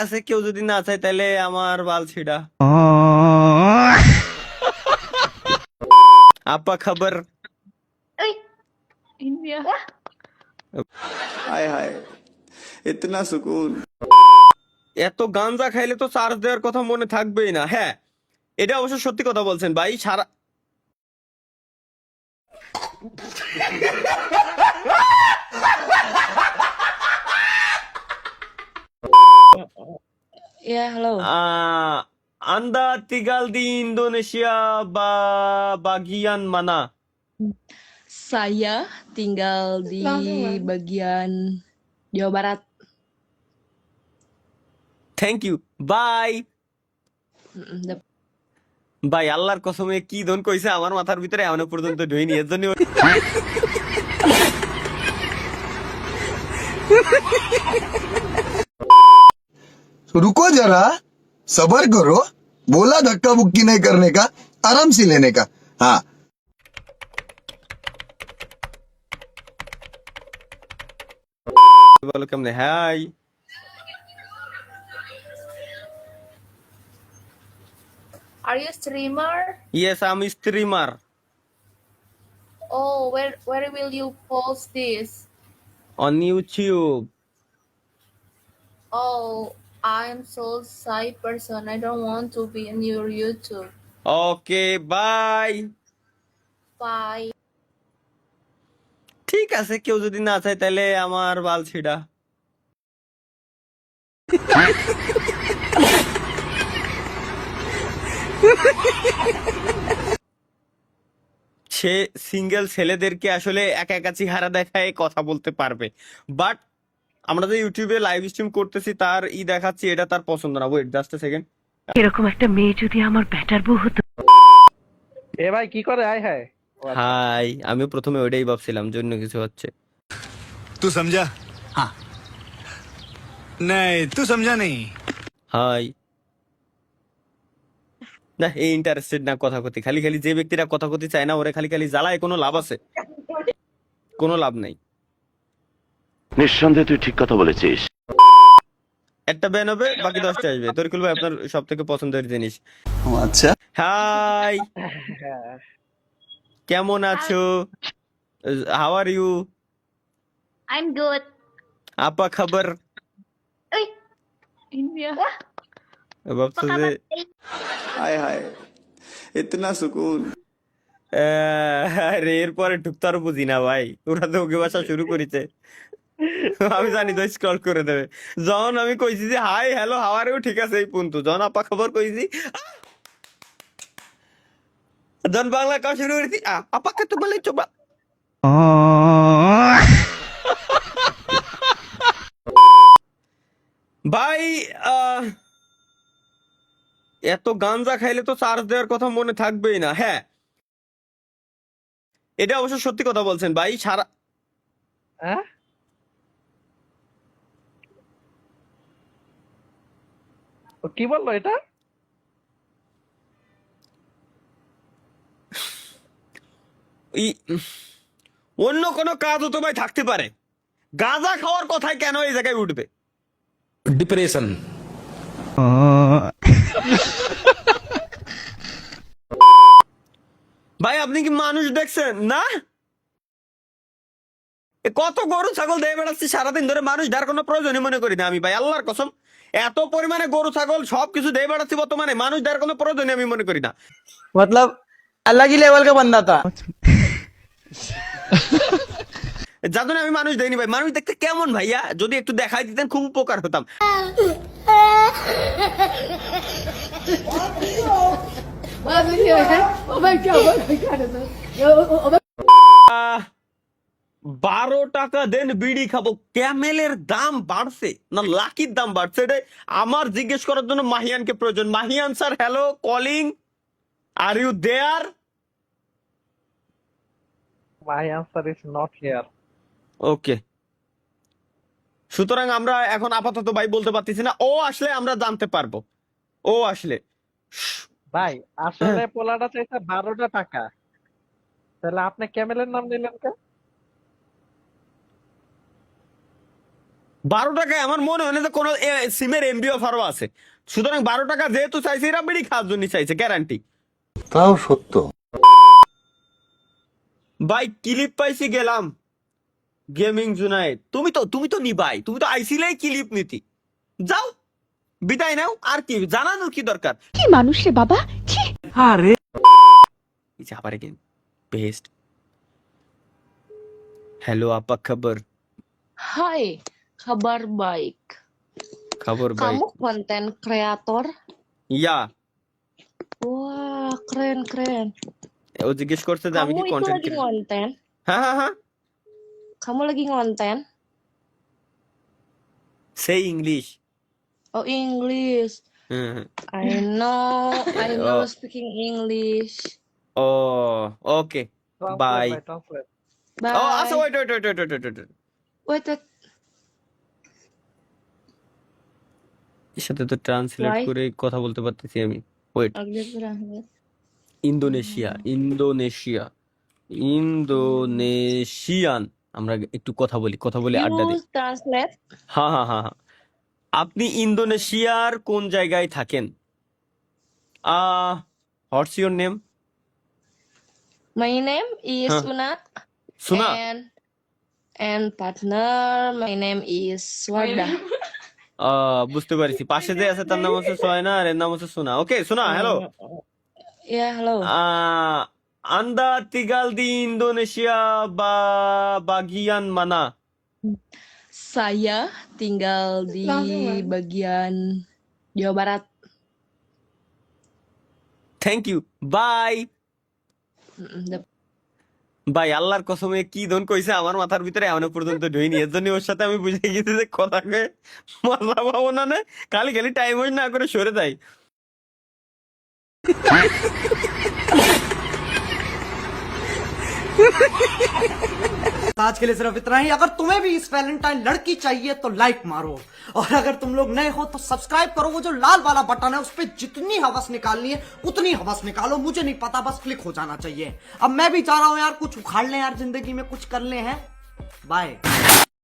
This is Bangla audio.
আছে, কেউ যদি না চায় তাহলে আমার বাল ছিড়া। আপা খবর। इंडिया हाय हाय इतना सुकून। এত গাঞ্জা খাইলে তো চার্জ দেওয়ার কথা মনে থাকবেই না। হ্যাঁ, এটা অবশ্য সত্যি কথা বলছেন ভাই। সারা ya halo Anda tinggal di Indonesia bagian mana? saya tinggal di bagian Jawa Barat. Thank you, bye. Dap- ভাই আল্লাহর কসমে কি ধন কইছে আমার মাথার ভিতরে এখনো পর্যন্ত ঢুইনি, এর জন্য रुको जरा, सबर करो। बोला धक्का मुक्की नहीं करने का, आराम से लेने का। हाँ, বলো কেমনে। Hi, Are you a streamer? Yes আমি streamer. Oh, where will you post this? On YouTube. Oh, I'm so shy person. I don't want to be in your YouTube. Okay bye. Bye. ঠিক আছে, কেউ যদি না চায় তাহলে আমার বাল ছিড়া। সে সিঙ্গেল ছেলেদেরকে আসলে একা একা চেহারা দেখায় কথা বলতে পারবে, বাট আমরা যে ইউটিউবে লাইভ স্ট্রিম করতেছি তার দেখাচ্ছি, এটা তার পছন্দ না। Wait just a second. এরকম একটা মেয়ে যদি আমার ব্যাটার বউ হতো। এ ভাই কি করে আয় হায় হাই, আমিও প্রথমে ওইটাই ভাবছিলাম জন্য কিছু হচ্ছে। तू समझा? हाँ। नहीं तू समझा नहीं। হাই, না এই ইন্টারেস্টেড না কথা কথি। খালি খালি যে ব্যক্তিরা কথা কথি চায় না ওরে খালি খালি জ্বালায় কোনো লাভ আছে? কোনো লাভ নাই। নিঃসন্দেহে তুই ঠিক কথা বলেছিস। একটা ব্যান হবে, বাকি 10টা আসবে। তরিকুল ভাই আপনার সব থেকে পছন্দের জিনিস। अच्छा হাই, কেমন আছো? How are you? I'm good. আপা খবর। India ভাবছো যে हाय हाय इतना सुकून। আরে এরপরে ঢুকতে আরো বুঝি না ভাই, ওরা তো ওকে বাসা শুরু করেছে। আমি জানি তো স্ক্রল করে দেবে। যখন আমি কইছি যে hi hello how are you, ঠিক আছে এই পর্যন্ত। যখন আপা খবর কইছি, যখন বাংলা কাজ শুরু করেছি, আপাকে তো বলে চোবা। ভাই এত গাঞ্জা খাইলে তো চার্জ দেওয়ার কথা মনে থাকবেই না। হ্যাঁ, এটা অবশ্য সত্যি কথা বলছেন ভাই। সারা হ্যাঁ ও কি বললো এটা অন্য কোনো কাজও তো ভাই থাকতে পারে, গাঁজা খাওয়ার কথাই কেন এই জায়গায় উঠবে? डिप्रेशन। ভাই আপনি কি মানুষ দেখছেন না? কত গরু ছাগল দিয়ে বেড়াচ্ছি সারাদিন ধরে, মানুষ দেওয়ার কোনো প্রয়োজনই মনে করি না আমি ভাই, আল্লাহর কসম। এত পরিমাণে গরু ছাগল সবকিছু দিয়ে বেড়াচ্ছি বর্তমানে, মানুষ দেওয়ার কোনো প্রয়োজনই আমি মনে করি না। मतलब अलग ही लेवल का बंदा था। যার জন্য আমি মানুষ দেইনি ভাই। মানুষ দেখতে কেমন ভাইয়া, যদি একটু দেখাই দিতেন খুব উপকার হতাম। আহ, 12 টাকা দেন বিড়ি খাবো। ক্যামেলের দাম বাড়ছে না লাকির দাম বাড়ছে? এটা আমার জিজ্ঞেস করার জন্য মাহিয়ানকে প্রয়োজন। Mahiyan sir, hello, calling, are you there? My answer is not here. Okay, সুতরাং আমরা এখন আপাতত ভাই বলতে পারতেছি না। ও আসলে আমরা জানতে পারবো। ও আসলে ভাই আসলে পোলাটা চাইছে 12টা টাকা, তাহলে আপনি ক্যামেলের নাম নিলেন কে? 12 টাকায় আমার মনে হয় না যে কোনো সিমের এমবি অফারও আছে, সুতরাং 12 টাকা যেহেতু চাইছে এরা বিড়ি খাওয়ার জন্য চাইছে, গ্যারান্টি। তাও সত্য। ভাই ক্লিপ পাইছি গেলাম গেমিং জুনাইদ, তুমি তো নিবাই, তুমি তো আইসিলেই ক্লিপ নীতি, যাও বিদায় নাও, আর কি জানানোর কি দরকার। কি মানুষ রে বাবা, ছি। আবার again বেস্ট। হ্যালো আপা, খবর? Hai, kabar baik. খবর ভাই? Kamu konten kreator? ইয়া, Wah, keren keren. ও জিজ্ঞেস করছে যে আমি Kamu কি itu কন্টেন্ট lagi ngonten? হ্যাঁ হ্যাঁ হ্যাঁ, Kamu lagi ngonten? সেই ইংলিশ। Oh, English. হ্যাঁ হ্যাঁ। I know Oh. speaking English. Oh okay Translate bye. ভাই, translate। Bye. ও আচ্ছা, wait wait wait wait wait, Wait, wait. এর সাথে তো ট্রান্সলেট Why? করে কথা বলতে পারতেছি আমি। Wait, Agak berangkat. Indonesia, Indonesia, Indonesian. আমরা একটু কথা বলি আড্ডা দিই। You translate? হ্যাঁ হ্যাঁ হ্যাঁ হ্যাঁ। আপনি ইন্দোনেশিয়ার কোন জায়গায় থাকেন? What's your name? My name is Huh. Una. Suna. And partner, my name is Swada. বুঝতে পারছি, পাশে যে আছে তার নাম হচ্ছে সোয়না আর এর নাম হচ্ছে সোনা। ওকে সোনা, hello. Yeah, hello. Anda tinggal di Indonesia bagian mana? Saya tinggal di bagian Jawa Barat. Thank you, bye. The- ভাই আল্লাহর কসমে কি ধন কইছে আমার মাথার ভিতরে এখনো পর্যন্ত ঢুইনি, এর জন্য ওর সাথে আমি বুঝে গেছি যে কথা কয়ে মজা পাবো না, না খালি খালি টাইম ওয়েস্ট না করে সরে যাই। आज के लिए सिर्फ इतना ही। अगर तुम्हें भी इस वैलेंटाइन लड़की चाहिए तो लाइक मारो, और अगर तुम लोग नए हो तो सब्सक्राइब करो। वो जो लाल वाला बटन है उस पर जितनी हवस निकालनी है उतनी हवस निकालो, मुझे नहीं पता, बस क्लिक हो जाना चाहिए। अब मैं भी चाह रहा हूं यार कुछ उखाड़ ले यार, जिंदगी में कुछ कर ले हैं। बाय।